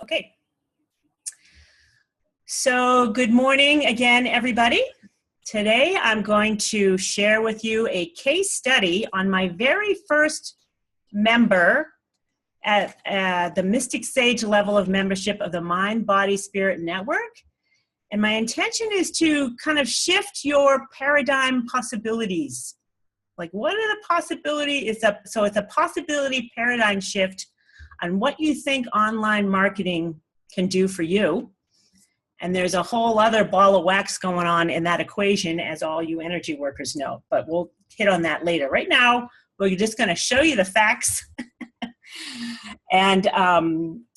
Okay. So good morning again, everybody. Today I'm going to share with you a case study on my very first member at the Mystic Sage level of membership of the Mind, Body, Spirit Network. And my intention is to kind of shift your paradigm possibilities. Like, what are the possibilities? So it's a possibility paradigm shift on what you think online marketing can do for you. And there's a whole other ball of wax going on in that equation, as all you energy workers know. But we'll hit on that later. Right now, we're just going to show you the facts. And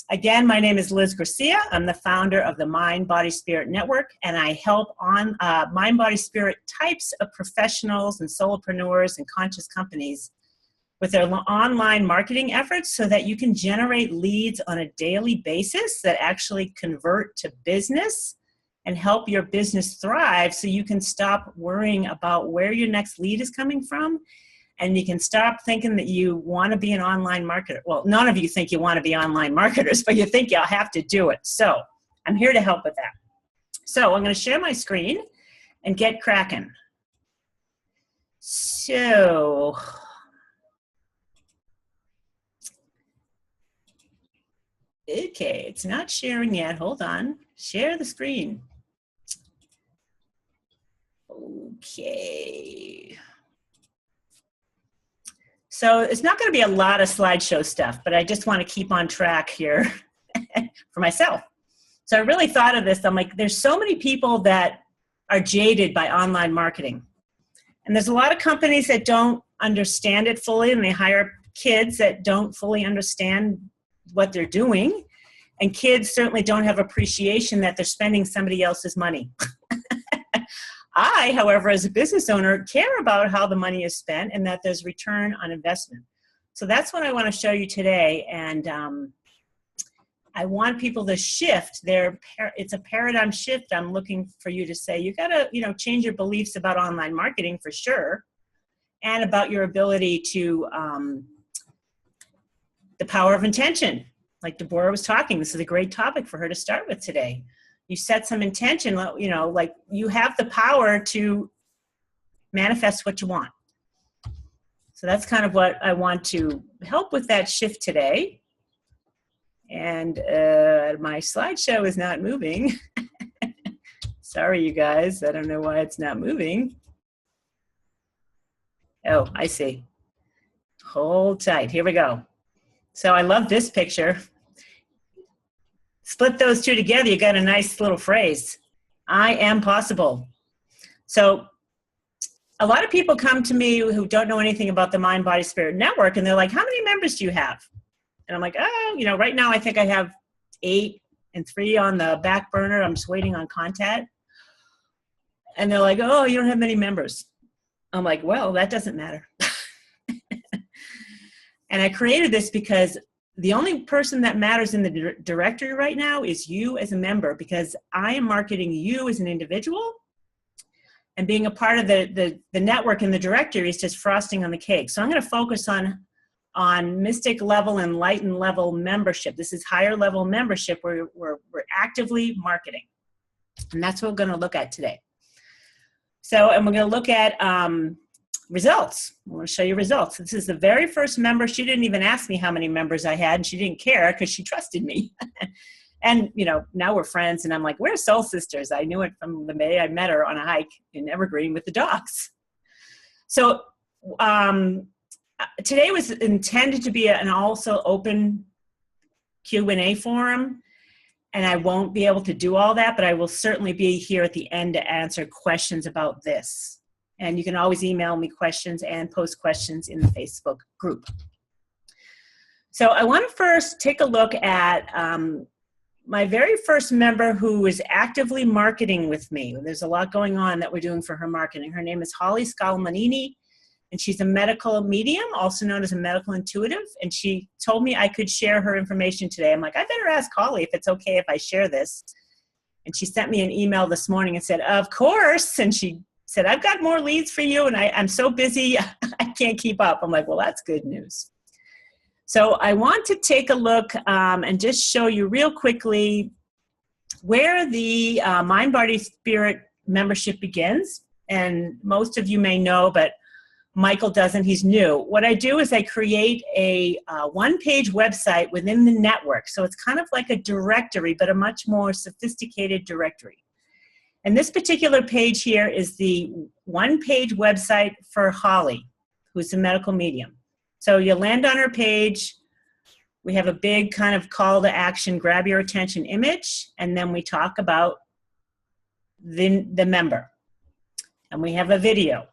again, my name is Liz Garcia. I'm the founder of the Mind, Body, Spirit Network, and I help on mind, body, spirit types of professionals and solopreneurs and conscious companies with their online marketing efforts so that you can generate leads on a daily basis that actually convert to business and help your business thrive, so you can stop worrying about where your next lead is coming from. And you can stop thinking that you want to be an online marketer. Well, none of you think you want to be online marketers, but you think you'll have to do it. So I'm here to help with that. So I'm going to share my screen and get cracking. So okay, it's not sharing yet. Hold on. Share the screen. Okay. So it's not going to be a lot of slideshow stuff, but I just want to keep on track here for myself. So I really thought of this. I'm like, there's so many people that are jaded by online marketing. And there's a lot of companies that don't understand it fully, and they hire kids that don't fully understand what they're doing. And kids certainly don't have appreciation that they're spending somebody else's money. I, however, as a business owner, care about how the money is spent and that there's return on investment. So that's what I want to show you today. And I want people to shift it's a paradigm shift. I'm looking for you to say, you got to, change your beliefs about online marketing for sure, and about your ability to, the power of intention. Like Deborah was talking, this is a great topic for her to start with today. You set some intention, like you have the power to manifest what you want. So that's kind of what I want to help with that shift today. And my slideshow is not moving. Sorry, you guys. I don't know why it's not moving. Oh, I see. Hold tight. Here we go. So I love this picture. Split those two together, you got a nice little phrase. I am possible. So a lot of people come to me who don't know anything about the Mind, Body, Spirit Network, and they're like, how many members do you have? And I'm like, right now I think I have 8 and 3 on the back burner. I'm just waiting on contact. And they're like, oh, you don't have many members. I'm like, well, that doesn't matter. And I created this because the only person that matters in the directory right now is you as a member, because I am marketing you as an individual, and being a part of the network and the directory is just frosting on the cake. So I'm going to focus on Mystic level and Enlightened level membership. This is higher level membership where we're actively marketing. And that's what we're going to look at today. So, and we're going to look at results. I want to show you results. This is the very first member. She didn't even ask me how many members I had, and she didn't care because she trusted me. And, now we're friends, and I'm like, we're soul sisters. I knew it from the day I met her on a hike in Evergreen with the dogs. So today was intended to be an also open Q&A forum, and I won't be able to do all that, but I will certainly be here at the end to answer questions about this. And you can always email me questions and post questions in the Facebook group. So I want to first take a look at my very first member who is actively marketing with me. There's a lot going on that we're doing for her marketing. Her name is Holly Scalamanini, and she's a medical medium, also known as a medical intuitive. And she told me I could share her information today. I'm like, I better ask Holly if it's okay if I share this. And she sent me an email this morning and said, of course. And she said, I've got more leads for you, and I'm so busy, I can't keep up. I'm like, well, that's good news. So I want to take a look and just show you real quickly where the Mind, Body, Spirit membership begins. And most of you may know, but Michael doesn't, he's new. What I do is I create a one-page website within the network. So it's kind of like a directory, but a much more sophisticated directory. And this particular page here is the one-page website for Holly, who's a medical medium. So you land on her page. We have a big kind of call to action, grab your attention image, and then we talk about the member. And we have a video.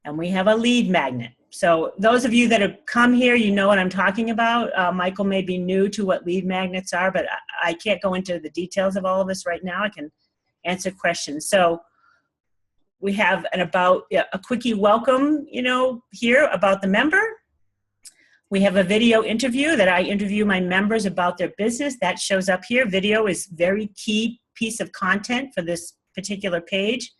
And we have a lead magnet. So those of you that have come here, you know what I'm talking about. Michael may be new to what lead magnets are, but I can't go into the details of all of this right now. I can answer questions. So we have a quickie welcome, here about the member. We have a video interview that I interview my members about their business. That shows up here. Video is very key piece of content for this particular page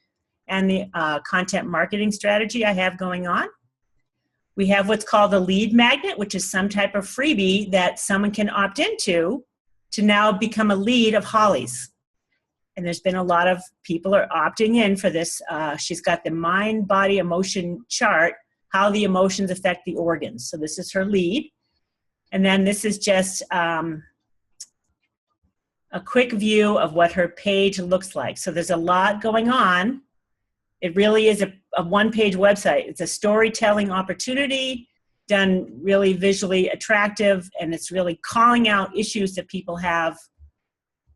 and the content marketing strategy I have going on. We have what's called a lead magnet, which is some type of freebie that someone can opt into to now become a lead of Holly's. And there's been a lot of people are opting in for this. She's got the mind, body, emotion chart, how the emotions affect the organs. So this is her lead. And then this is just a quick view of what her page looks like. So there's a lot going on. It really is a one-page website. It's a storytelling opportunity done really visually attractive, and it's really calling out issues that people have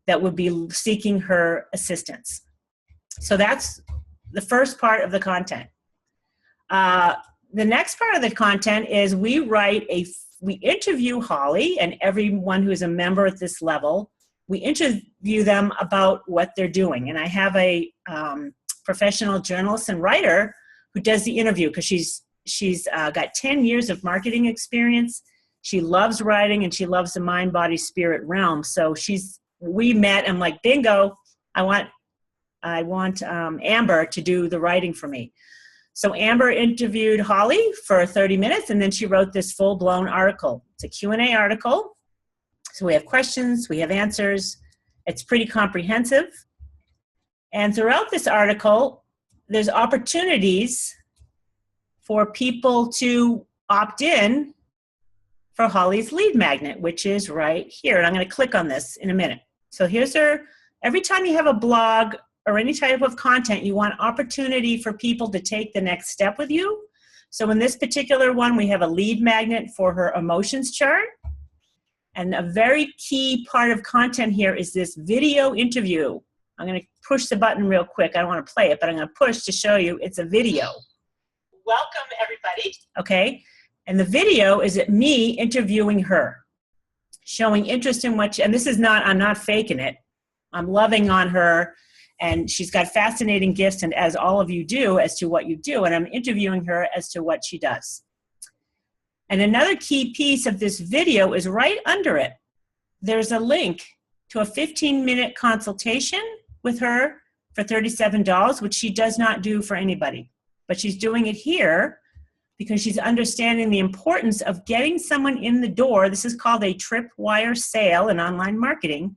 that would be seeking her assistance. So that's the first part of the content. The next part of the content is we interview Holly and everyone who is a member at this level. We interview them about what they're doing. And I have a professional journalist and writer who does the interview because she's got 10 years of marketing experience. She loves writing and she loves the mind, body, spirit realm. So we met. I'm like, bingo, I want Amber to do the writing for me. So Amber interviewed Holly for 30 minutes and then she wrote this full-blown article. It's a Q&A article. So we have questions, we have answers. It's pretty comprehensive. And throughout this article, there's opportunities for people to opt in for Holly's lead magnet, which is right here. And I'm going to click on this in a minute. So here's every time you have a blog or any type of content, you want opportunity for people to take the next step with you. So in this particular one, we have a lead magnet for her emotions chart. And a very key part of content here is this video interview. I'm going to push the button real quick. I don't want to play it, but I'm going to push to show you it's a video. Welcome, everybody. Okay. And the video is me interviewing her, showing interest in and this is I'm not faking it. I'm loving on her, and she's got fascinating gifts, and as all of you do, as to what you do, and I'm interviewing her as to what she does. And another key piece of this video is right under it. There's a link to a 15-minute consultation with her for $37, which she does not do for anybody. But she's doing it here because she's understanding the importance of getting someone in the door. This is called a tripwire sale in online marketing.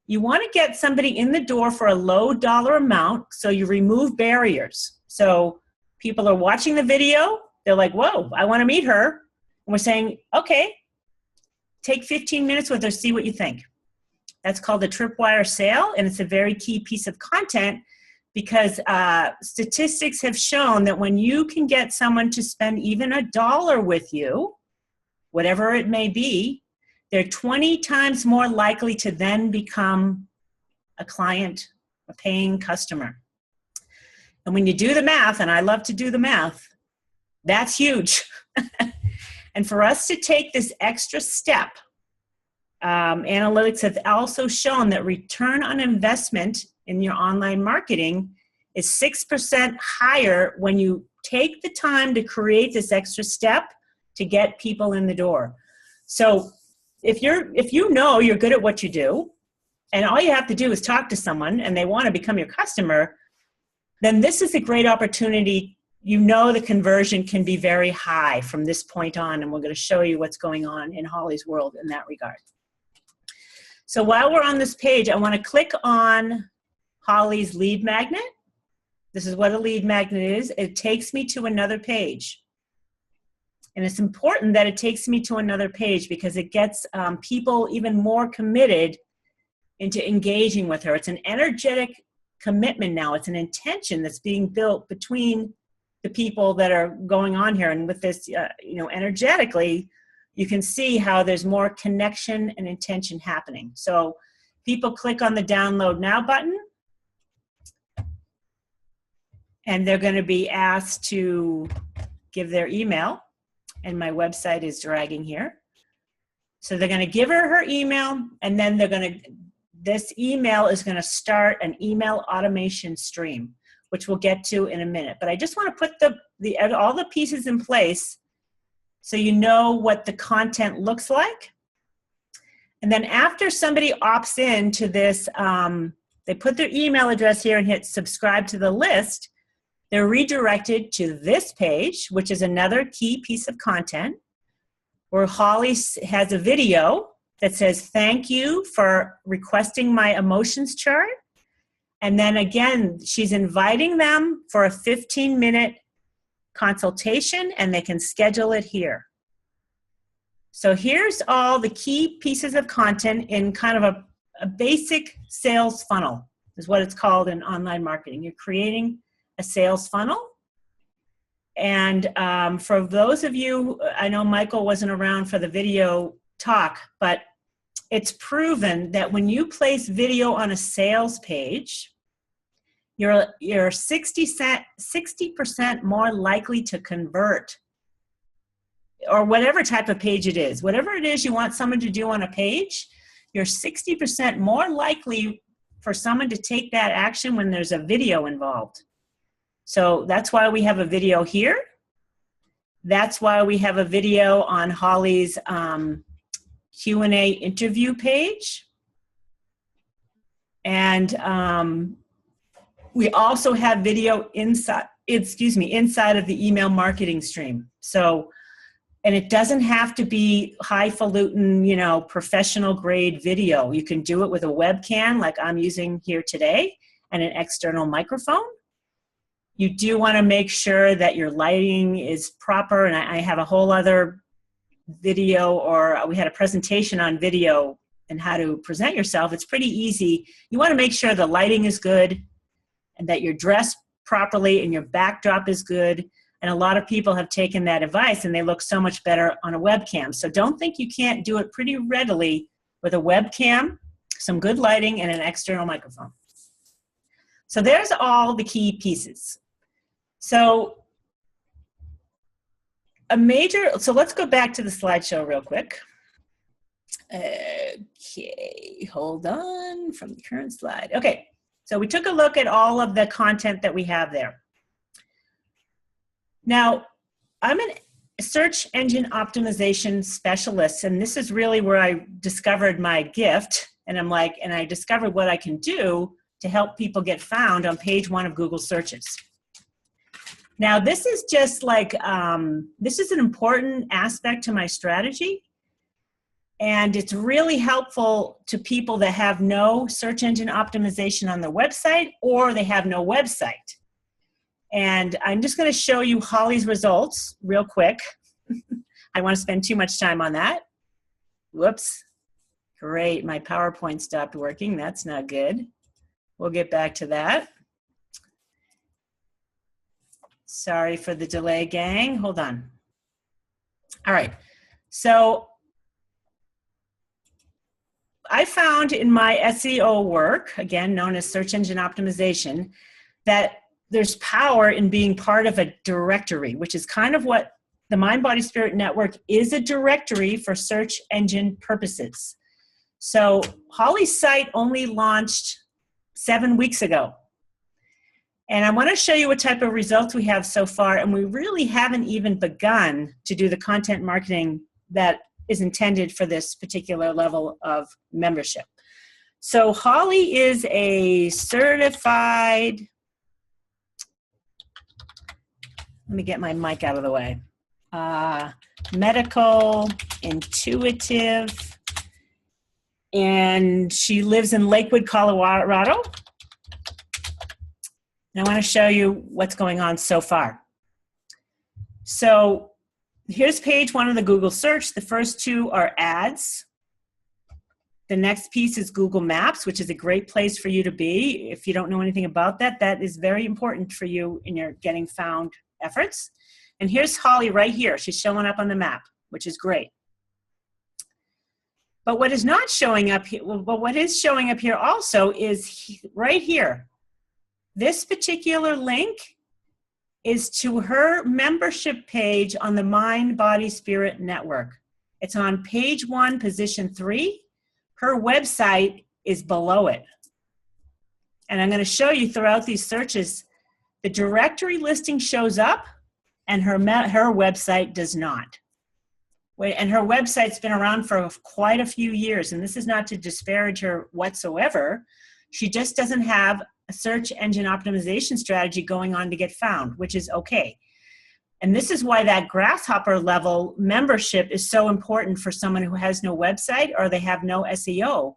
You want to get somebody in the door for a low dollar amount, so you remove barriers. So people are watching the video. They're like, whoa, I want to meet her. And we're saying, okay, take 15 minutes with her, see what you think. That's called a tripwire sale, and it's a very key piece of content because statistics have shown that when you can get someone to spend even $1 with you, whatever it may be, they're 20 times more likely to then become a client, a paying customer. And when you do the math, and I love to do the math, that's huge. And for us to take this extra step, analytics have also shown that return on investment in your online marketing is 6% higher when you take the time to create this extra step to get people in the door. So if you know you're good at what you do, and all you have to do is talk to someone and they want to become your customer, then this is a great opportunity you know the conversion can be very high from this point on, and we're going to show you what's going on in Holly's world in that regard. So while we're on this page, I want to click on Holly's lead magnet. This is what a lead magnet is. It takes me to another page. And it's important that it takes me to another page because it gets people even more committed into engaging with her. It's an energetic commitment now. It's an intention that's being built between the people that are going on here. And with this, energetically, you can see how there's more connection and intention happening. So people click on the download now button, and they're going to be asked to give their email. And my website is dragging here. So they're going to give her email, and then this email is going to start an email automation stream, which we'll get to in a minute. But I just want to put all the pieces in place so you know what the content looks like. And then after somebody opts in to this, they put their email address here and hit subscribe to the list, they're redirected to this page, which is another key piece of content, where Holly has a video that says, thank you for requesting my emotions chart. And then again, she's inviting them for a 15-minute consultation, and they can schedule it here. So here's all the key pieces of content in kind of a basic sales funnel, is what it's called in online marketing. You're creating a sales funnel. And for those of you, I know Michael wasn't around for the video talk, but it's proven that when you place video on a sales page, you're 60% more likely to convert, or whatever type of page it is. Whatever it is you want someone to do on a page, you're 60% more likely for someone to take that action when there's a video involved. So that's why we have a video here. That's why we have a video on Holly's Q&A interview page. And we also have video inside of the email marketing stream. So, and it doesn't have to be highfalutin, professional grade video. You can do it with a webcam like I'm using here today and an external microphone. You do want to make sure that your lighting is proper, and I have a whole other video, or we had a presentation on video and how to present yourself. It's pretty easy. You want to make sure the lighting is good and that you're dressed properly and your backdrop is good. And a lot of people have taken that advice and they look so much better on a webcam. So don't think you can't do it pretty readily with a webcam, some good lighting, and an external microphone. So there's all the key pieces. So let's go back to the slideshow real quick. Okay, hold on from the current slide. Okay, so we took a look at all of the content that we have there. Now, I'm a search engine optimization specialist, and this is really where I discovered my gift, and I discovered what I can do to help people get found on page 1 of Google searches. Now, this is just this is an important aspect to my strategy, and it's really helpful to people that have no search engine optimization on their website, or they have no website. And I'm just going to show you Holly's results real quick. I don't want to spend too much time on that. Whoops. Great, my PowerPoint stopped working. That's not good. We'll get back to that. Sorry for the delay, gang. Hold on. All right. So I found in my SEO work, again known as search engine optimization, that there's power in being part of a directory, which is kind of what the Mind, Body, Spirit Network is, a directory for search engine purposes. So Holly's site only launched 7 weeks ago. And I want to show you what type of results we have so far, and we really haven't even begun to do the content marketing that is intended for this particular level of membership. So Holly is a certified Let me get my mic out of the way. Medical Intuitive. And she lives in Lakewood, Colorado. And I want to show you what's going on so far. So here's page 1 of the Google search. The first 2 are ads. The next piece is Google Maps, which is a great place for you to be. If you don't know anything about that, that is very important for you in your getting found efforts. And here's Holly right here. She's showing up on the map, which is great. But what is not showing up here, well, what is showing up here also is right here. This particular link is to her membership page on the Mind, Body, Spirit Network. It's on page 1, position 3. Her website is below it. And I'm going to show you throughout these searches, the directory listing shows up and her website does not. And her website's been around for quite a few years, and this is not to disparage her whatsoever. She just doesn't have a search engine optimization strategy going on to get found, which is okay. And this is why that grasshopper level membership is so important for someone who has no website or they have no SEO.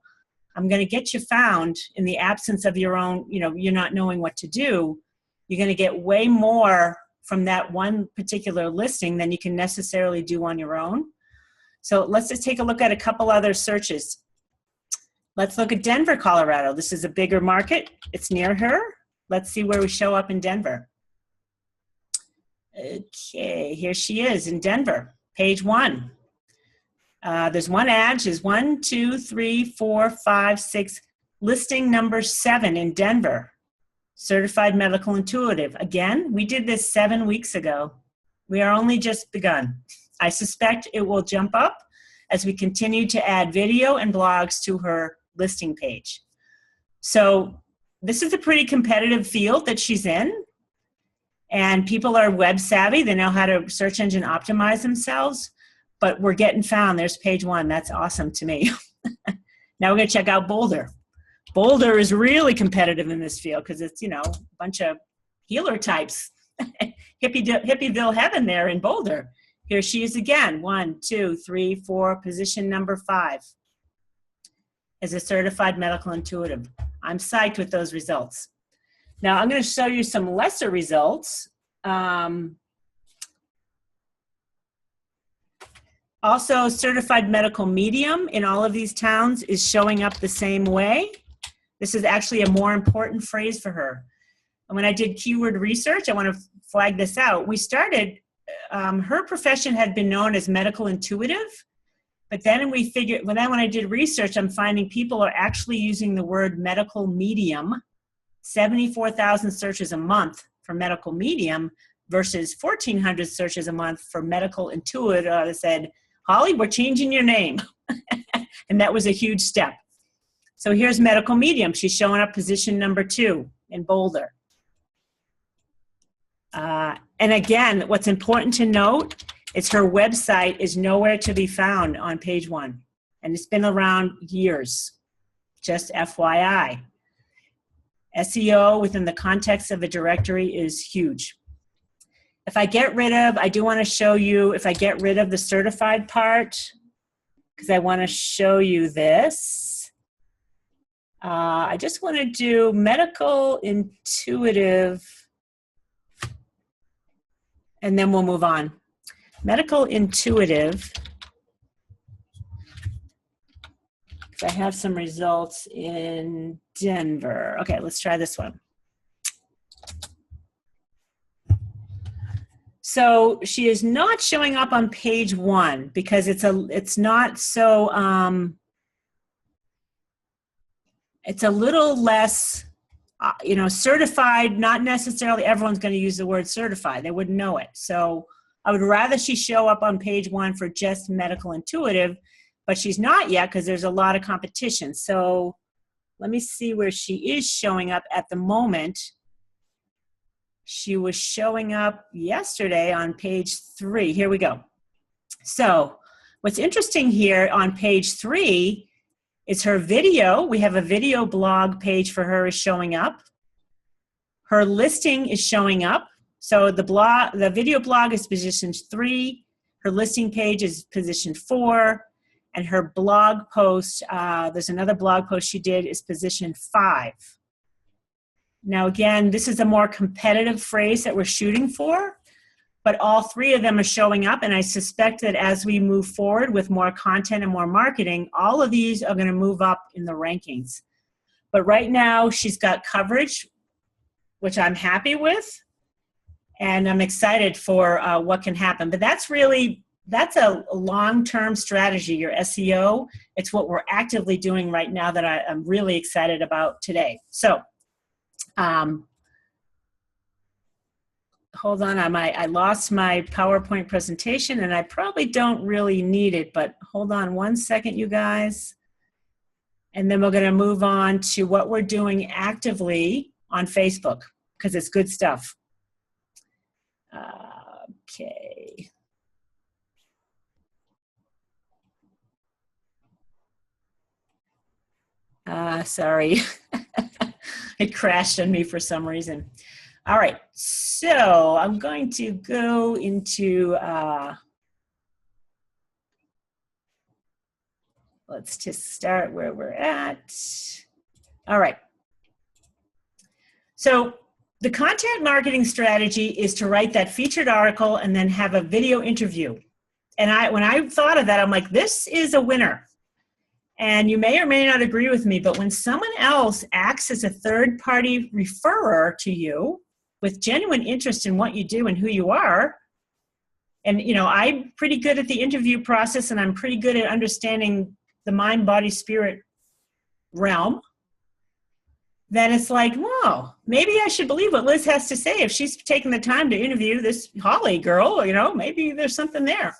I'm going to get you found in the absence of your own, you're not knowing what to do. You're going to get way more from that one particular listing than you can necessarily do on your own. So let's just take a look at a couple other searches. Let's look at Denver, Colorado. This is a bigger market. It's near her. Let's see where we show up in Denver. Okay, here she is in Denver, page 1. There's one ad. She's 1, 2, 3, 4, 5, 6. Listing number 7 in Denver. Certified Medical Intuitive. Again, we did this 7 weeks ago. We are only just begun. I suspect it will jump up as we continue to add video and blogs to her listing page. So this is a pretty competitive field that she's in. And people are web savvy. They know how to search engine optimize themselves. But we're getting found. There's page 1. That's awesome to me. Now we're going to check out Boulder. Boulder is really competitive in this field because it's, a bunch of healer types. Hippieville heaven there in Boulder. Here she is again. 1, 2, 3, 4, position number 5 as a certified medical intuitive. I'm psyched with those results. Now I'm going to show you some lesser results. Also, certified medical medium in all of these towns is showing up the same way. This is actually a more important phrase for her. And when I did keyword research, I want to flag this out. We started, her profession had been known as medical intuitive, but then we figured, when I did research, I'm finding people are actually using the word medical medium, 74,000 searches a month for medical medium versus 1,400 searches a month for medical intuitive. I said, Holly, we're changing your name. And that was a huge step. So here's medical medium. She's showing up position number 2 in Boulder. And again, what's important to note is her website is nowhere to be found on page 1. And it's been around years, just FYI. SEO within the context of a directory is huge. If I get rid of, I do want to show you, if I get rid of the certified part, because I want to show you this. I just want to do medical intuitive, and then we'll move on. Medical intuitive, because I have some results in Denver. Okay, let's try this one. So she is not showing up on page 1 because it's not so, it's a little less, certified. Not necessarily everyone's going to use the word certified. They wouldn't know it. So I would rather she show up on page 1 for just medical intuitive, but she's not yet because there's a lot of competition. So let me see where she is showing up at the moment. She was showing up yesterday on page 3. Here we go. So what's interesting here on page 3 is her video. We have a video blog page for her is showing up. Her listing is showing up. So the video blog is position 3, her listing page is position 4, and her blog post, there's another blog post she did, is position 5. Now again, this is a more competitive phrase that we're shooting for, but all 3 of them are showing up, and I suspect that as we move forward with more content and more marketing, all of these are going to move up in the rankings. But right now, she's got coverage, which I'm happy with, and I'm excited for what can happen. But that's a long-term strategy, your SEO. It's what we're actively doing right now that I'm really excited about today. So, hold on, I lost my PowerPoint presentation, and I probably don't really need it, but hold on one second, you guys. And then we're going to move on to what we're doing actively on Facebook, because it's good stuff. Okay. Sorry. It crashed on me for some reason. All right, so I'm going to go into, let's just start where we're at. All right. So the content marketing strategy is to write that featured article and then have a video interview. And when I thought of that, I'm like, this is a winner. And you may or may not agree with me, but when someone else acts as a third-party referrer to you with genuine interest in what you do and who you are, and I'm pretty good at the interview process, and I'm pretty good at understanding the mind, body, spirit realm, then it's like, whoa, maybe I should believe what Liz has to say. If she's taking the time to interview this Holly girl, maybe there's something there.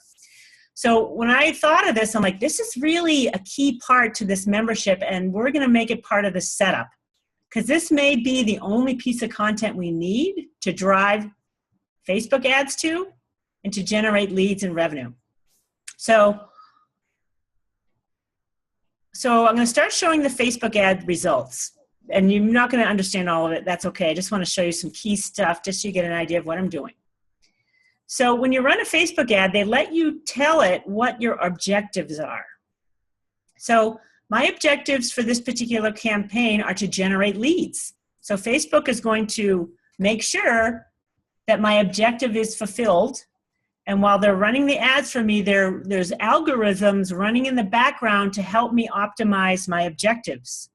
So when I thought of this, I'm like, this is really a key part to this membership, and we're going to make it part of the setup, because this may be the only piece of content we need to drive Facebook ads to and to generate leads and revenue. So I'm going to start showing the Facebook ad results, and you're not going to understand all of it. That's okay. I just want to show you some key stuff just so you get an idea of what I'm doing. So when you run a Facebook ad, they let you tell it what your objectives are. So my objectives for this particular campaign are to generate leads. So Facebook is going to make sure that my objective is fulfilled. And while they're running the ads for me, there's algorithms running in the background to help me optimize my objectives.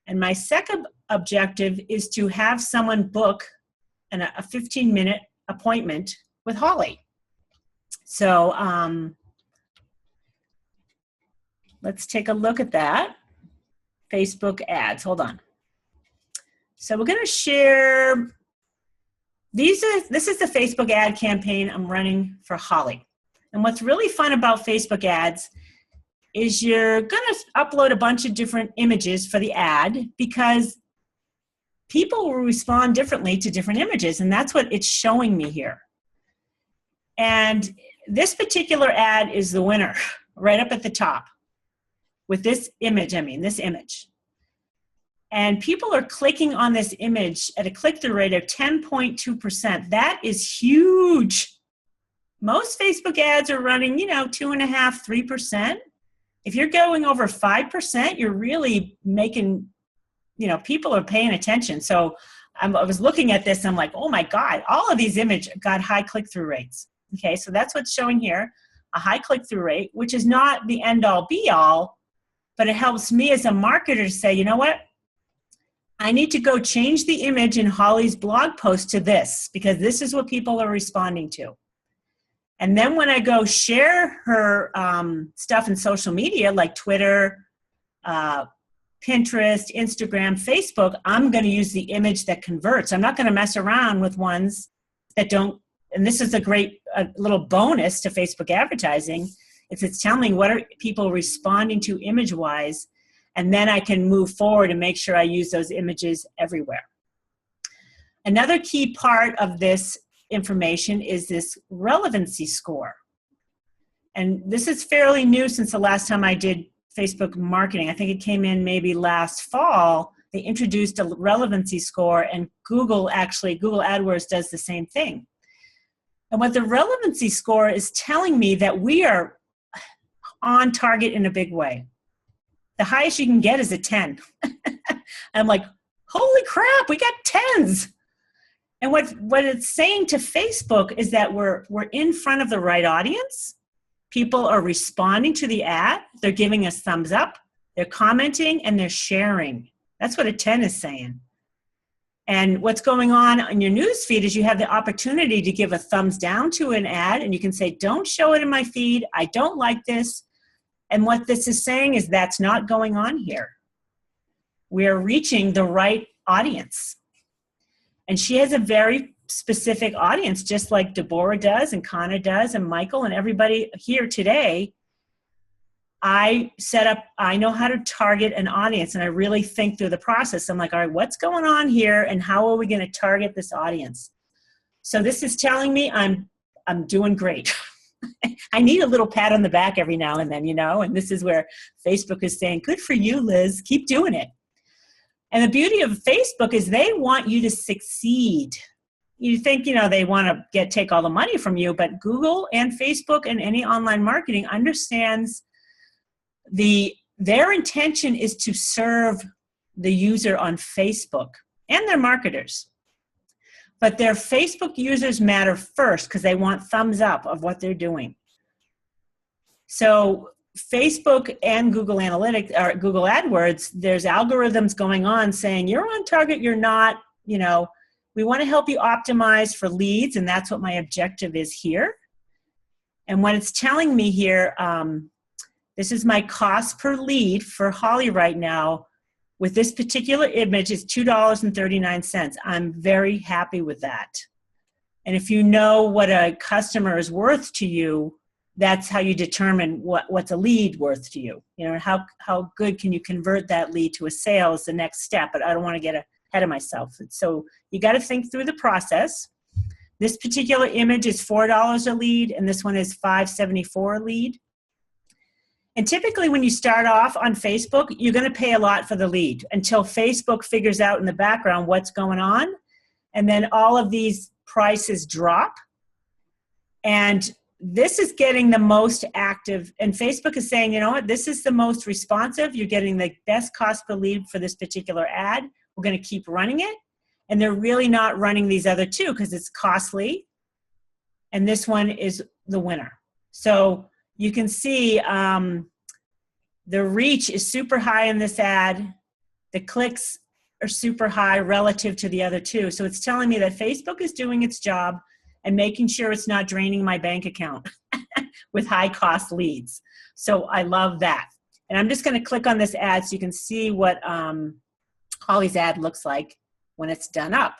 And my second objective is to have someone book a 15-minute appointment with Holly. So let's take a look at that. Facebook ads, hold on. So we're going to share, this is the Facebook ad campaign I'm running for Holly. And what's really fun about Facebook ads is you're going to upload a bunch of different images for the ad, because people will respond differently to different images, and that's what it's showing me here. And this particular ad is the winner, right up at the top, with this image, this image. And people are clicking on this image at a click-through rate of 10.2%. That is huge. Most Facebook ads are running, 2.5%, 3%. If you're going over 5%, you're really making, people are paying attention. So I was looking at this, I'm like, oh my God, all of these images got high click-through rates. Okay, so that's what's showing here, a high click-through rate, which is not the end-all be-all, but it helps me as a marketer to say, you know what? I need to go change the image in Holly's blog post to this, because this is what people are responding to. And then when I go share her stuff in social media like Twitter, Pinterest, Instagram, Facebook, I'm going to use the image that converts. I'm not going to mess around with ones that don't. And this is a great little bonus to Facebook advertising. It's telling me what are people responding to image-wise, and then I can move forward and make sure I use those images everywhere. Another key part of this information is this relevancy score. And this is fairly new since the last time I did Facebook marketing. I think it came in maybe last fall, they introduced a relevancy score, and Google AdWords does the same thing. And what the relevancy score is telling me that we are on target in a big way. The highest you can get is a 10. I'm like, holy crap, we got 10s. And what it's saying to Facebook is that we're in front of the right audience. People are responding to the ad. They're giving us thumbs up. They're commenting and they're sharing. That's what a 10 is saying. And what's going on in your news feed is you have the opportunity to give a thumbs down to an ad, and you can say, don't show it in my feed. I don't like this. And what this is saying is that's not going on here. We're reaching the right audience. And she has a very specific audience, just like Deborah does and Connor does and Michael and everybody here today. I know how to target an audience, and I really think through the process. I'm like, all right, what's going on here and how are we going to target this audience? So this is telling me I'm doing great. I need a little pat on the back every now and then, and this is where Facebook is saying, good for you, Liz, keep doing it. And the beauty of Facebook is they want you to succeed. You think, they want to take all the money from you, but Google and Facebook and any online marketing understands their intention is to serve the user on Facebook and their marketers. But their Facebook users matter first because they want thumbs up of what they're doing. So Facebook and Google Analytics or Google AdWords, there's algorithms going on saying you're on target, you're not, we want to help you optimize for leads, and that's what my objective is here. And what it's telling me here, this is my cost per lead for Holly right now. With this particular image, is $2.39. I'm very happy with that. And if you know what a customer is worth to you, that's how you determine what's a lead worth to you. How good can you convert that lead to a sale is the next step, but I don't want to get ahead of myself. So you got to think through the process. This particular image is $4 a lead, and this one is $5.74 a lead. And typically when you start off on Facebook, you're going to pay a lot for the lead until Facebook figures out in the background what's going on. And then all of these prices drop. And this is getting the most active. And Facebook is saying, you know what, this is the most responsive. You're getting the best cost per lead for this particular ad. We're going to keep running it. And they're really not running these other two because it's costly. And this one is the winner. So you can see the reach is super high in this ad. The clicks are super high relative to the other two. So it's telling me that Facebook is doing its job and making sure it's not draining my bank account with high cost leads. So I love that. And I'm just going to click on this ad so you can see what Holly's ad looks like when it's done up.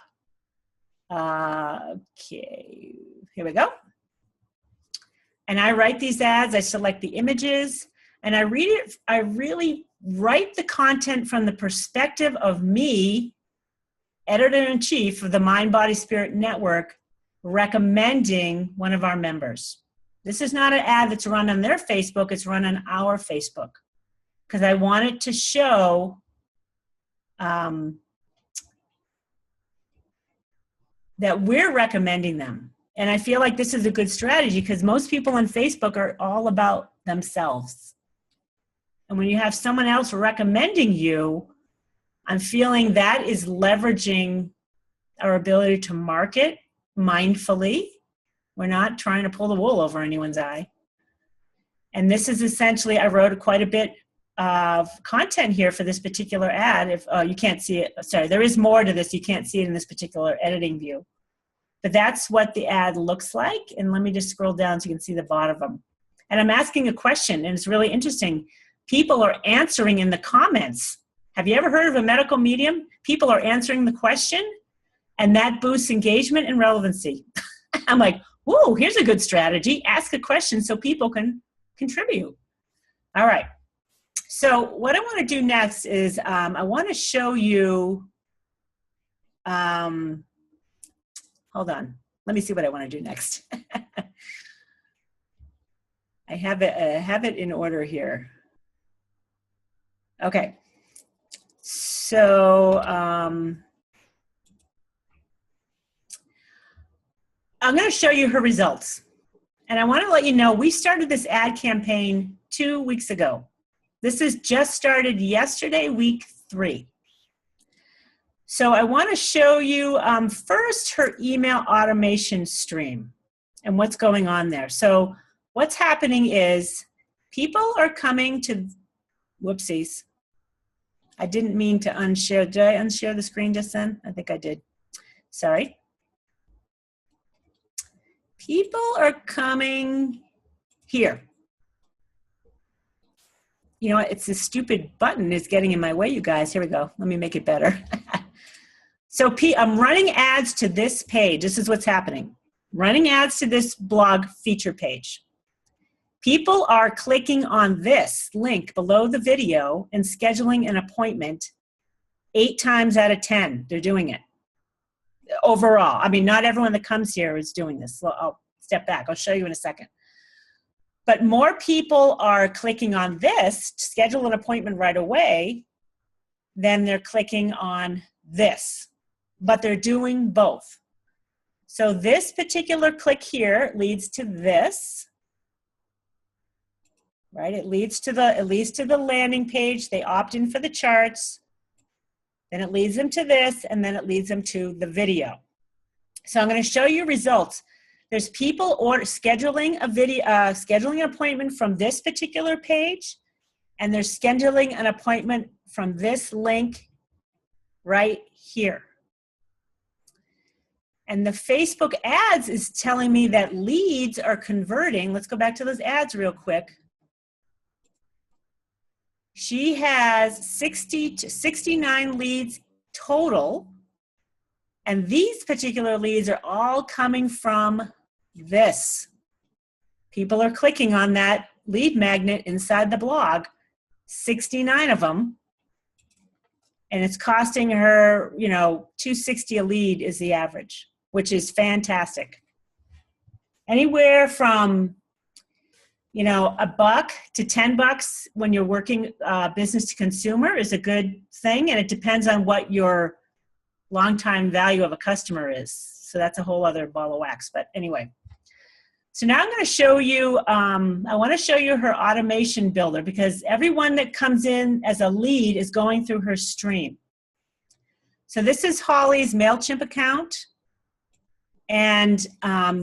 Okay, here we go. And I write these ads, I select the images, and I read it. I really write the content from the perspective of me, editor-in-chief of the Mind, Body, Spirit Network, recommending one of our members. This is not an ad that's run on their Facebook, it's run on our Facebook. Because I want it to show that we're recommending them. And I feel like this is a good strategy because most people on Facebook are all about themselves. And when you have someone else recommending you, I'm feeling that is leveraging our ability to market mindfully. We're not trying to pull the wool over anyone's eye. And this is essentially, I wrote quite a bit of content here for this particular ad. If you can't see it, sorry, there is more to this. You can't see it in this particular editing view. But that's what the ad looks like. And let me just scroll down so you can see the bottom of them. And I'm asking a question, and it's really interesting. People are answering in the comments. Have you ever heard of a medical medium? People are answering the question, and that boosts engagement and relevancy. I'm like, whoa, here's a good strategy. Ask a question so people can contribute. All right. So what I want to do next is I want to show you, hold on. Let me see what I want to do next. I have it in order here. Okay. So I'm going to show you her results. And I want to let you know, we started this ad campaign 2 weeks ago. This is just started yesterday, week 3. So I want to show you first her email automation stream and what's going on there. So what's happening is people are coming to, whoopsies. I didn't mean to unshare. Did I unshare the screen just then? I think I did. Sorry. People are coming here. You know what? It's this stupid button is getting in my way, you guys. Here we go. Let me make it better. So I'm running ads to this page. This is what's happening. Running ads to this blog feature page. People are clicking on this link below the video and scheduling an appointment 8 times out of 10. They're doing it. Overall. I mean, not everyone that comes here is doing this. So I'll step back. I'll show you in a second. But more people are clicking on this to schedule an appointment right away than they're clicking on this. But they're doing both. So this particular click here leads to this. Right? It leads to the landing page. They opt in for the charts. Then it leads them to this, and then it leads them to the video. So I'm going to show you results. There's people scheduling a video, scheduling an appointment from this particular page, and they're scheduling an appointment from this link right here. And the Facebook ads is telling me that leads are converting. Let's go back to those ads real quick. She has 60 to 69 leads total, and these particular leads are all coming from this. People are clicking on that lead magnet inside the blog, 69 of them, and it's costing her, you know, $2.60 a lead is the average, which is fantastic. Anywhere from, you know, $1 to $10 when you're working business to consumer is a good thing, and it depends on what your lifetime value of a customer is. So that's a whole other ball of wax. But anyway, so now I'm going to show you, I want to show you her automation builder, because everyone that comes in as a lead is going through her stream. So this is Holly's MailChimp account. And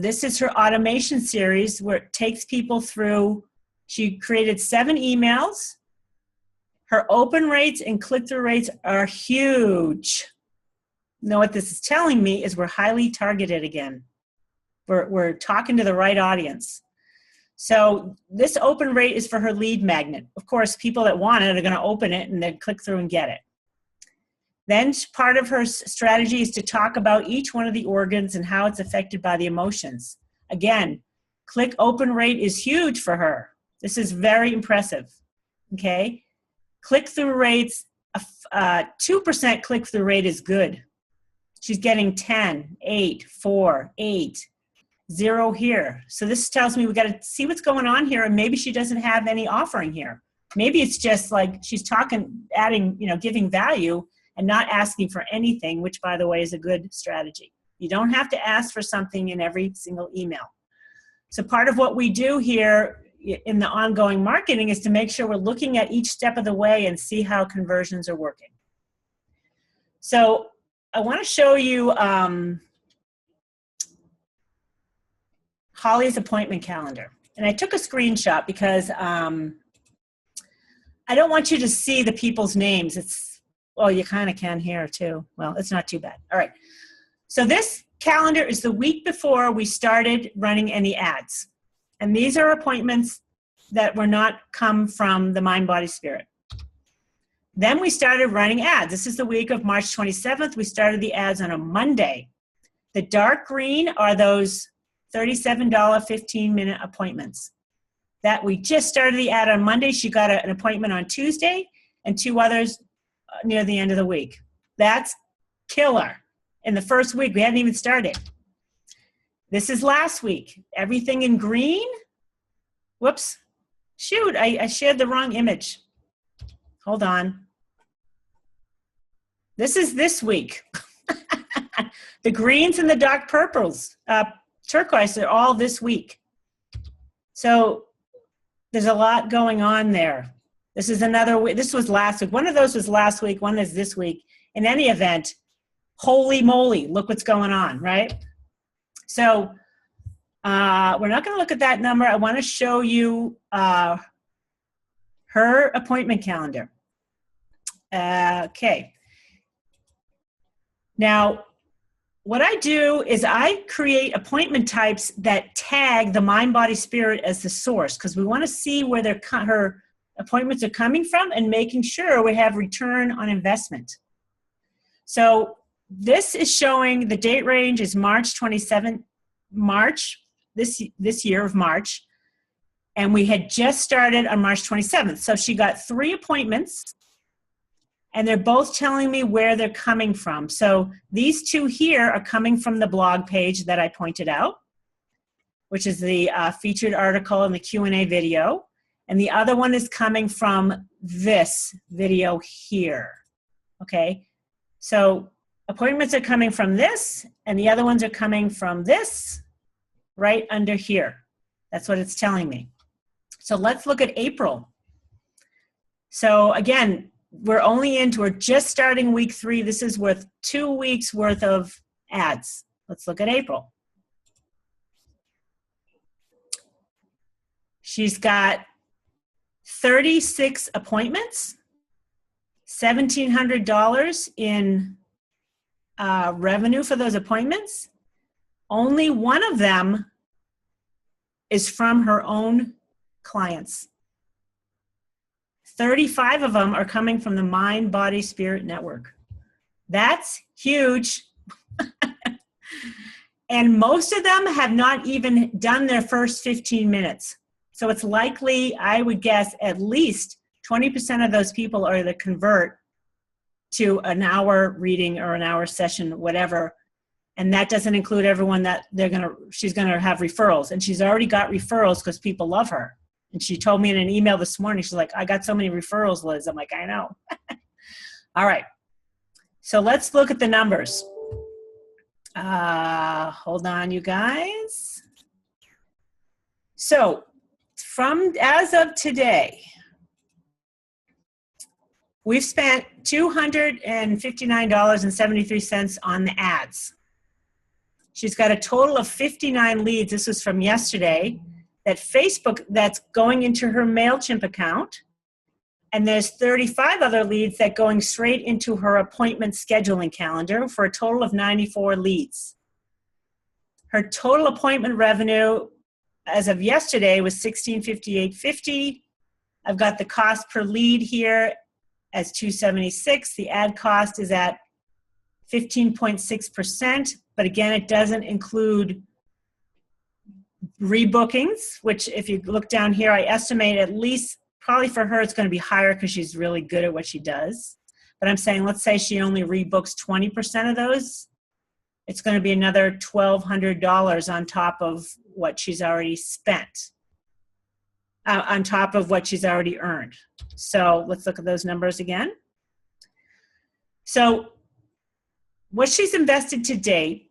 this is her automation series where it takes people through. She created 7 emails. Her open rates and click-through rates are huge. Now what this is telling me is we're highly targeted again. We're talking to the right audience. So this open rate is for her lead magnet. Of course, people that want it are going to open it and then click through and get it. Then part of her strategy is to talk about each one of the organs and how it's affected by the emotions. Again, click open rate is huge for her. This is very impressive, okay? Click-through rates, 2% click-through rate is good. She's getting 10, 8, 4, 8, 0 here. So this tells me we got to see what's going on here, and maybe she doesn't have any offering here. Maybe it's just like she's talking, adding, you know, giving value, and not asking for anything, which, by the way, is a good strategy. You don't have to ask for something in every single email. So part of what we do here in the ongoing marketing is to make sure we're looking at each step of the way and see how conversions are working. So I want to show you Holly's appointment calendar. And I took a screenshot because I don't want you to see the people's names. Well, you kind of can here too. Well, it's not too bad. All right. So this calendar is the week before we started running any ads. And these are appointments that were not come from the Mind, Body, Spirit. Then we started running ads. This is the week of March 27th. We started the ads on a Monday. The dark green are those $37 15-minute appointments. That we just started the ad on Monday. She got an appointment on Tuesday and 2 others near the end of the week. That's killer. In the first week, we hadn't even started. This is last week. Everything in green. Whoops. Shoot, I shared the wrong image. Hold on. This is this week. The greens and the dark purples, turquoise are all this week. So there's a lot going on there. This is another week. This was last week. One of those was last week. One is this week. In any event, holy moly, look what's going on, right? So we're not going to look at that number. I want to show you her appointment calendar. Okay. Now, what I do is I create appointment types that tag the mind, body, spirit as the source, because we want to see where her appointments are coming from and making sure we have return on investment. So this is showing the date range is March 27th, this year of March, and we had just started on March 27th. So she got 3 appointments, and they're both telling me where they're coming from. So these 2 here are coming from the blog page that I pointed out, which is the featured article and the Q&A video. And the other one is coming from this video here, okay? So appointments are coming from this, and the other ones are coming from this right under here. That's what it's telling me. So let's look at April. So again, we're just starting week 3. This is worth 2 weeks worth of ads. Let's look at April. She's got 36 appointments, $1,700 in revenue for those appointments. Only one of them is from her own clients. 35 of them are coming from the Mind, Body, Spirit Network. That's huge. And most of them have not even done their first 15 minutes. So it's likely, I would guess, at least 20% of those people are to convert to an hour reading or an hour session, whatever. And that doesn't include everyone that she's gonna have referrals. And she's already got referrals because people love her. And she told me in an email this morning, she's like, I got so many referrals, Liz. I'm like, I know. All right. So let's look at the numbers. Hold on, you guys. So as of today, we've spent $259.73 on the ads. She's got a total of 59 leads. This was from yesterday. That's going into her MailChimp account. And there's 35 other leads that going straight into her appointment scheduling calendar for a total of 94 leads. Her total appointment revenue as of yesterday was $1,658.50. I've got the cost per lead here as $276. The ad cost is at 15.6%, but again, it doesn't include rebookings, which if you look down here, I estimate at least, probably for her, it's going to be higher because she's really good at what she does. But I'm saying, let's say she only rebooks 20% of those. It's going to be another $1,200 on top of what she's already spent, on top of what she's already earned. So let's look at those numbers again. So what she's invested to date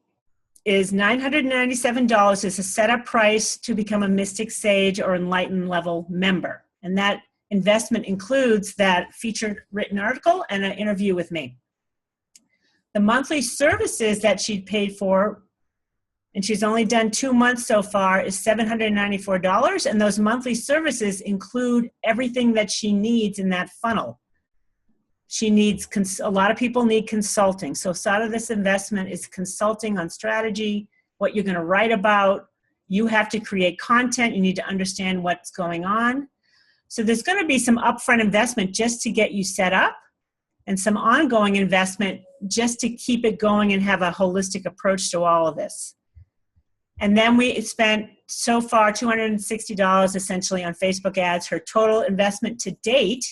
is $997 as a setup price to become a Mystic Sage or Enlightened level member. And that investment includes that featured written article and an interview with me. The monthly services that she'd paid for, and she's only done 2 months so far, is $794. And those monthly services include everything that she needs in that funnel. She needs, a lot of people need consulting. So side of this investment is consulting on strategy, what you're going to write about. You have to create content. You need to understand what's going on. So there's going to be some upfront investment just to get you set up and some ongoing investment just to keep it going and have a holistic approach to all of this. And then we spent so far $260 essentially on Facebook ads. Her total investment to date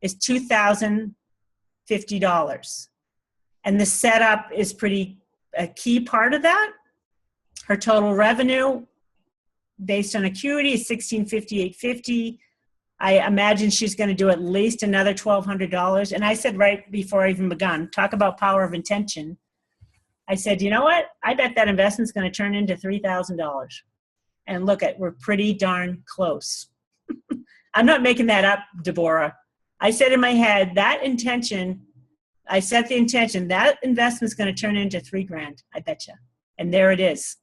is $2,050. And the setup is a key part of that. Her total revenue based on acuity is $1,658.50. I imagine she's going to do at least another $1,200. And I said right before I even begun, talk about power of intention. I said, you know what? I bet that investment's going to turn into $3,000. And look, we're pretty darn close. I'm not making that up, Deborah. I said in my head, I set the intention, that investment's going to turn into $3,000, I bet you. And there it is.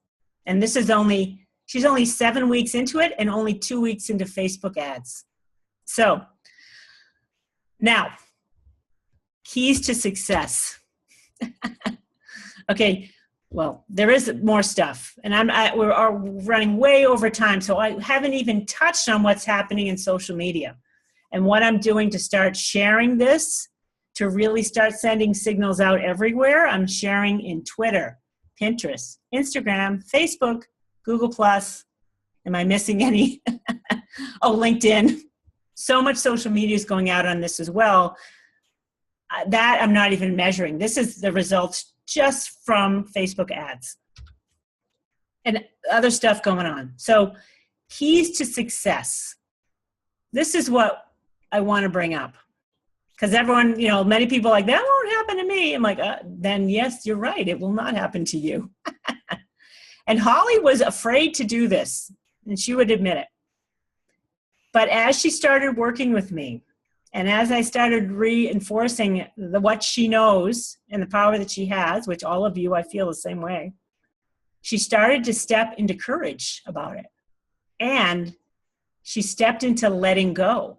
And she's only 7 weeks into it and only 2 weeks into Facebook ads. So now, keys to success. Okay, well, there is more stuff, and we're running way over time, so I haven't even touched on what's happening in social media and what I'm doing to start sharing this, to really start sending signals out everywhere. I'm sharing in Twitter, Pinterest, Instagram, Facebook, Google+. Am I missing any? Oh, LinkedIn. So much social media is going out on this as well. That I'm not even measuring. This is the results just from Facebook ads and other stuff going on. So keys to success. This is what I want to bring up. Because everyone, many people are like, that won't happen to me. I'm like, then yes, you're right. It will not happen to you. And Holly was afraid to do this, and she would admit it. But as she started working with me, and as I started reinforcing what she knows and the power that she has, which all of you, I feel the same way, she started to step into courage about it. And she stepped into letting go,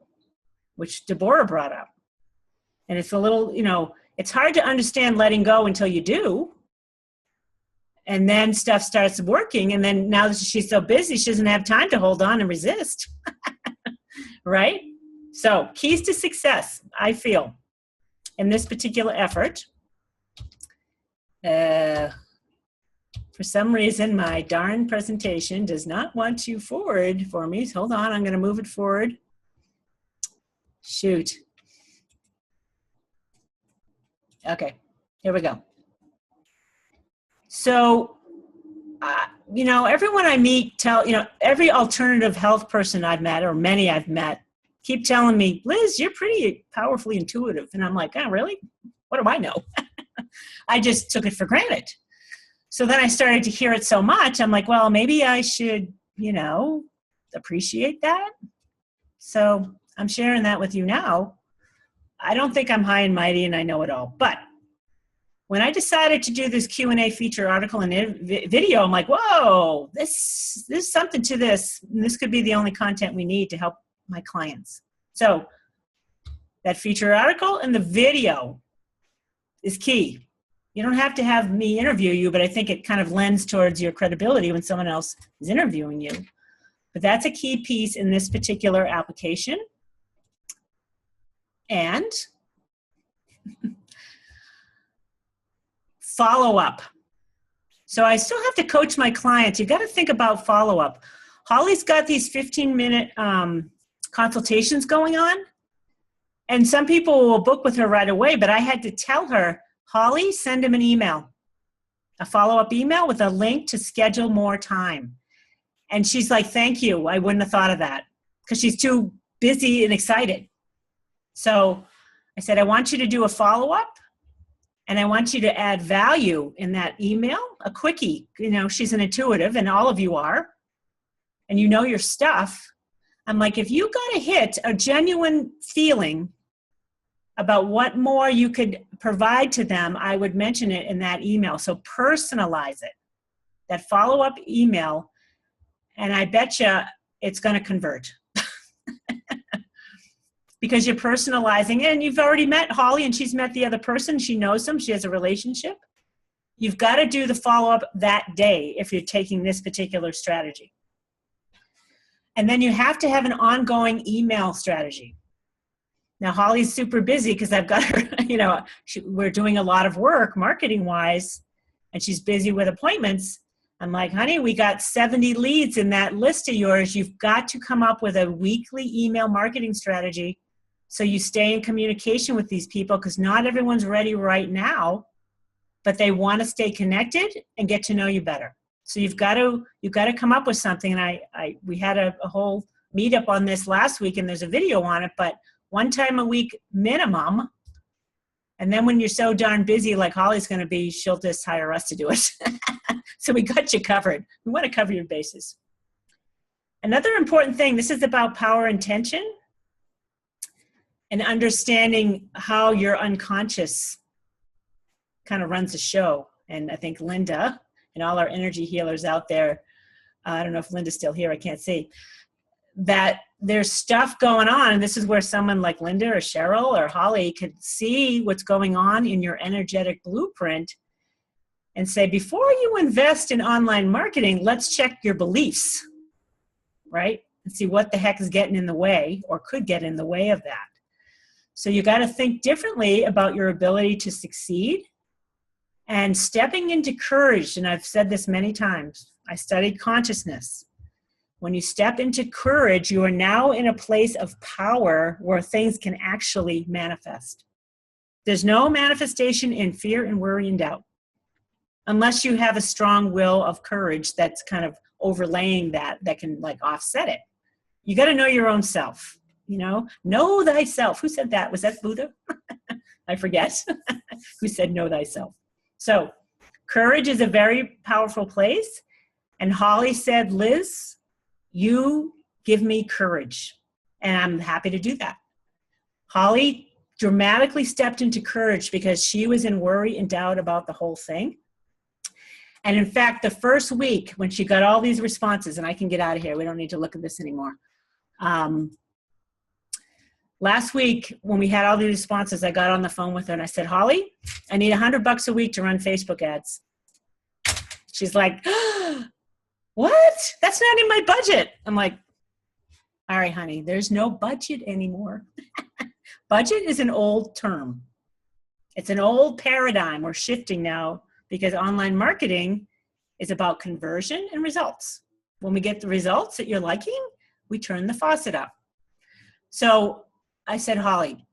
which Deborah brought up. And it's a little, it's hard to understand letting go until you do. And then stuff starts working. And then now that she's so busy, she doesn't have time to hold on and resist. Right? So keys to success, I feel, in this particular effort. For some reason, my darn presentation does not want to forward for me. So hold on, I'm going to move it forward. Shoot. Okay, here we go. So, everyone I meet every alternative health person I've met, or many I've met, keep telling me, Liz, you're pretty powerfully intuitive. And I'm like, oh, really? What do I know? I just took it for granted. So then I started to hear it so much. I'm like, well, maybe I should, appreciate that. So I'm sharing that with you now. I don't think I'm high and mighty and I know it all. But when I decided to do this Q&A feature article and video, I'm like, whoa, this is something to this. And this could be the only content we need to help my clients. So that feature article and the video is key. You don't have to have me interview you, but I think it kind of lends towards your credibility when someone else is interviewing you. But that's a key piece in this particular application. And follow-up. So I still have to coach my clients. You got to think about follow-up. Holly's got these 15-minute consultations going on, and some people will book with her right away, but I had to tell her, Holly, send him an email, a follow-up email with a link to schedule more time. And she's like, thank you. I wouldn't have thought of that, because she's too busy and excited. So I said, I want you to do a follow-up, and I want you to add value in that email, a quickie. She's an intuitive, and all of you are, and you know your stuff. I'm like, if you got to hit a genuine feeling about what more you could provide to them, I would mention it in that email. So personalize it, that follow-up email, and I bet you it's going to convert. Because you're personalizing it, and you've already met Holly, and she's met the other person. She knows them. She has a relationship. You've got to do the follow-up that day if you're taking this particular strategy. And then you have to have an ongoing email strategy. Now, Holly's super busy because I've got her, we're doing a lot of work marketing-wise, and she's busy with appointments. I'm like, honey, we got 70 leads in that list of yours. You've got to come up with a weekly email marketing strategy so you stay in communication with these people, because not everyone's ready right now, but they want to stay connected and get to know you better. So you've got to come up with something. And we had a whole meet up on this last week and there's a video on it, but 1 time a week minimum. And then when you're so darn busy, like Holly's going to be, she'll just hire us to do it. So we got you covered. We want to cover your bases. Another important thing, this is about power intention and understanding how your unconscious kind of runs the show. And I think Linda and all our energy healers out there, I don't know if Linda's still here, I can't see, that there's stuff going on. And this is where someone like Linda or Cheryl or Holly could see what's going on in your energetic blueprint and say, before you invest in online marketing, let's check your beliefs, right? And see what the heck is getting in the way or could get in the way of that. So you got to think differently about your ability to succeed and stepping into courage. And I've said this many times. I studied consciousness. When you step into courage, you are now in a place of power where things can actually manifest. There's no manifestation in fear and worry and doubt, unless you have a strong will of courage that's kind of overlaying that can like offset it. You got to know your own self, know thyself. Who said that? Was that Buddha? I forget who said know thyself. So courage is a very powerful place. And Holly said, Liz, you give me courage. And I'm happy to do that. Holly dramatically stepped into courage because she was in worry and doubt about the whole thing. And in fact, the first week when she got all these responses, and I can get out of here, we don't need to look at this anymore. Last week, when we had all these responses, I got on the phone with her and I said, Holly, I need $100 a week to run Facebook ads. She's like, what? That's not in my budget. I'm like, all right, honey, there's no budget anymore. Budget is an old term. It's an old paradigm. We're shifting now because online marketing is about conversion and results. When we get the results that you're liking, we turn the faucet up. So I said, Holly,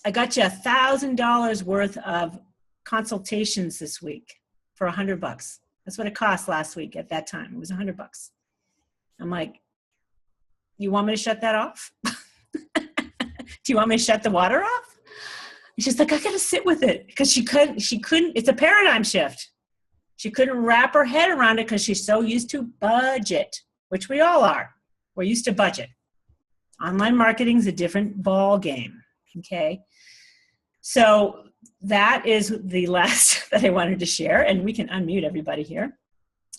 I got you $1,000 worth of consultations this week for $100. That's what it cost last week at that time. It was $100. I'm like, you want me to shut that off? Do you want me to shut the water off? And she's like, I got to sit with it because she couldn't, it's a paradigm shift. She couldn't wrap her head around it because she's so used to budget, which we all are. We're used to budget. Online marketing is a different ball game. Okay. So that is the last that I wanted to share, and we can unmute everybody here.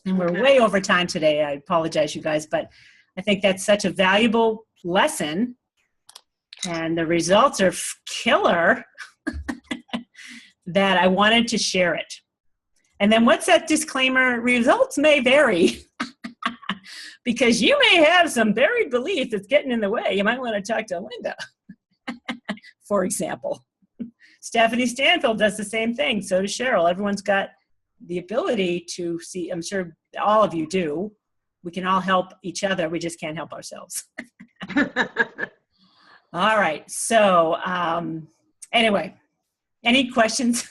And we're way over time today. I apologize, you guys, but I think that's such a valuable lesson, and the results are killer that I wanted to share it. And then what's that disclaimer? Results may vary because you may have some buried belief that's getting in the way. You might want to talk to Linda, for example. Stephanie Stanfield does the same thing. So does Cheryl. Everyone's got the ability to see. I'm sure all of you do. We can all help each other. We just can't help ourselves. All right. So anyway, any questions?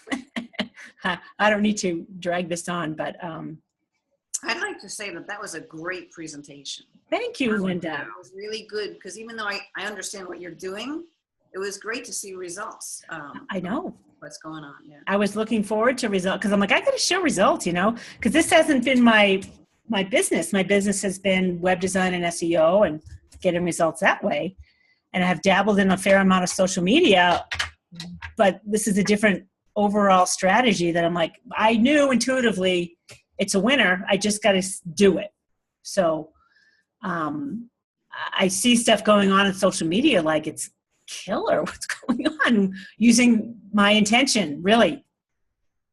I don't need to drag this on, but I'd like to say that was a great presentation. Thank you, Linda. It was really good because even though I understand what you're doing, it was great to see results. I know. What's going on. Yeah. I was looking forward to results because I'm like, I got to show results, because this hasn't been my business. My business has been web design and SEO and getting results that way. And I have dabbled in a fair amount of social media, but this is a different overall strategy that I'm like, I knew intuitively it's a winner. I just got to do it. So I see stuff going on in social media like it's killer. What's going on? Using my intention, really.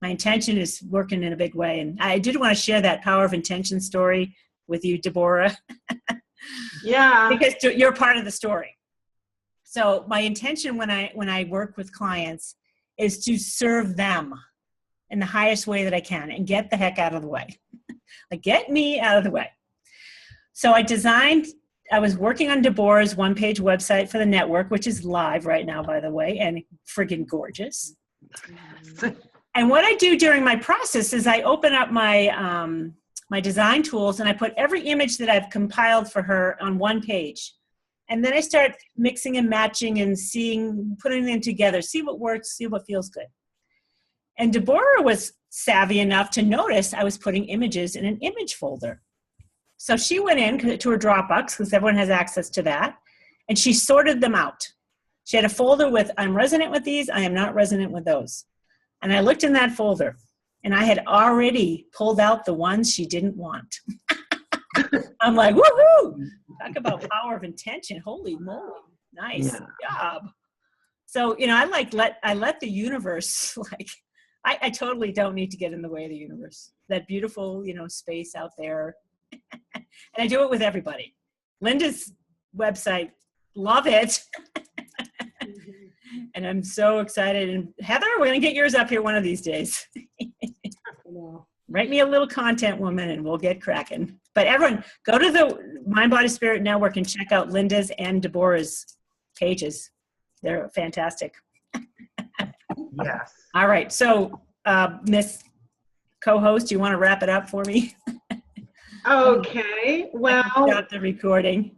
My intention is working in a big way. And I did want to share that power of intention story with you, Deborah. Yeah. Because you're part of the story. So my intention when I work with clients is to serve them in the highest way that I can and get the heck out of the way. Like, get me out of the way. So I was working on Deborah's one-page website for the network, which is live right now, by the way, and friggin' gorgeous. And what I do during my process is I open up my my design tools, and I put every image that I've compiled for her on one page. And then I start mixing and matching and putting them together, see what works, see what feels good. And Deborah was savvy enough to notice I was putting images in an image folder. So she went in to her Dropbox, because everyone has access to that, and she sorted them out. She had a folder with, I'm resonant with these, I am not resonant with those. And I looked in that folder, and I had already pulled out the ones she didn't want. I'm like, woohoo! Talk about power of intention. Holy moly. Nice job. So, I let the universe, I totally don't need to get in the way of the universe. That beautiful, space out there. And I do it with everybody. Linda's website, love it. And I'm so excited. And Heather, we're going to get yours up here one of these days. Write me a little content, woman, and we'll get cracking. But everyone, go to the Mind, Body, Spirit Network and check out Linda's and Deborah's pages. They're fantastic. Yes. All right. So, Miss Co-host, do you want to wrap it up for me? Okay. Well, got the recording.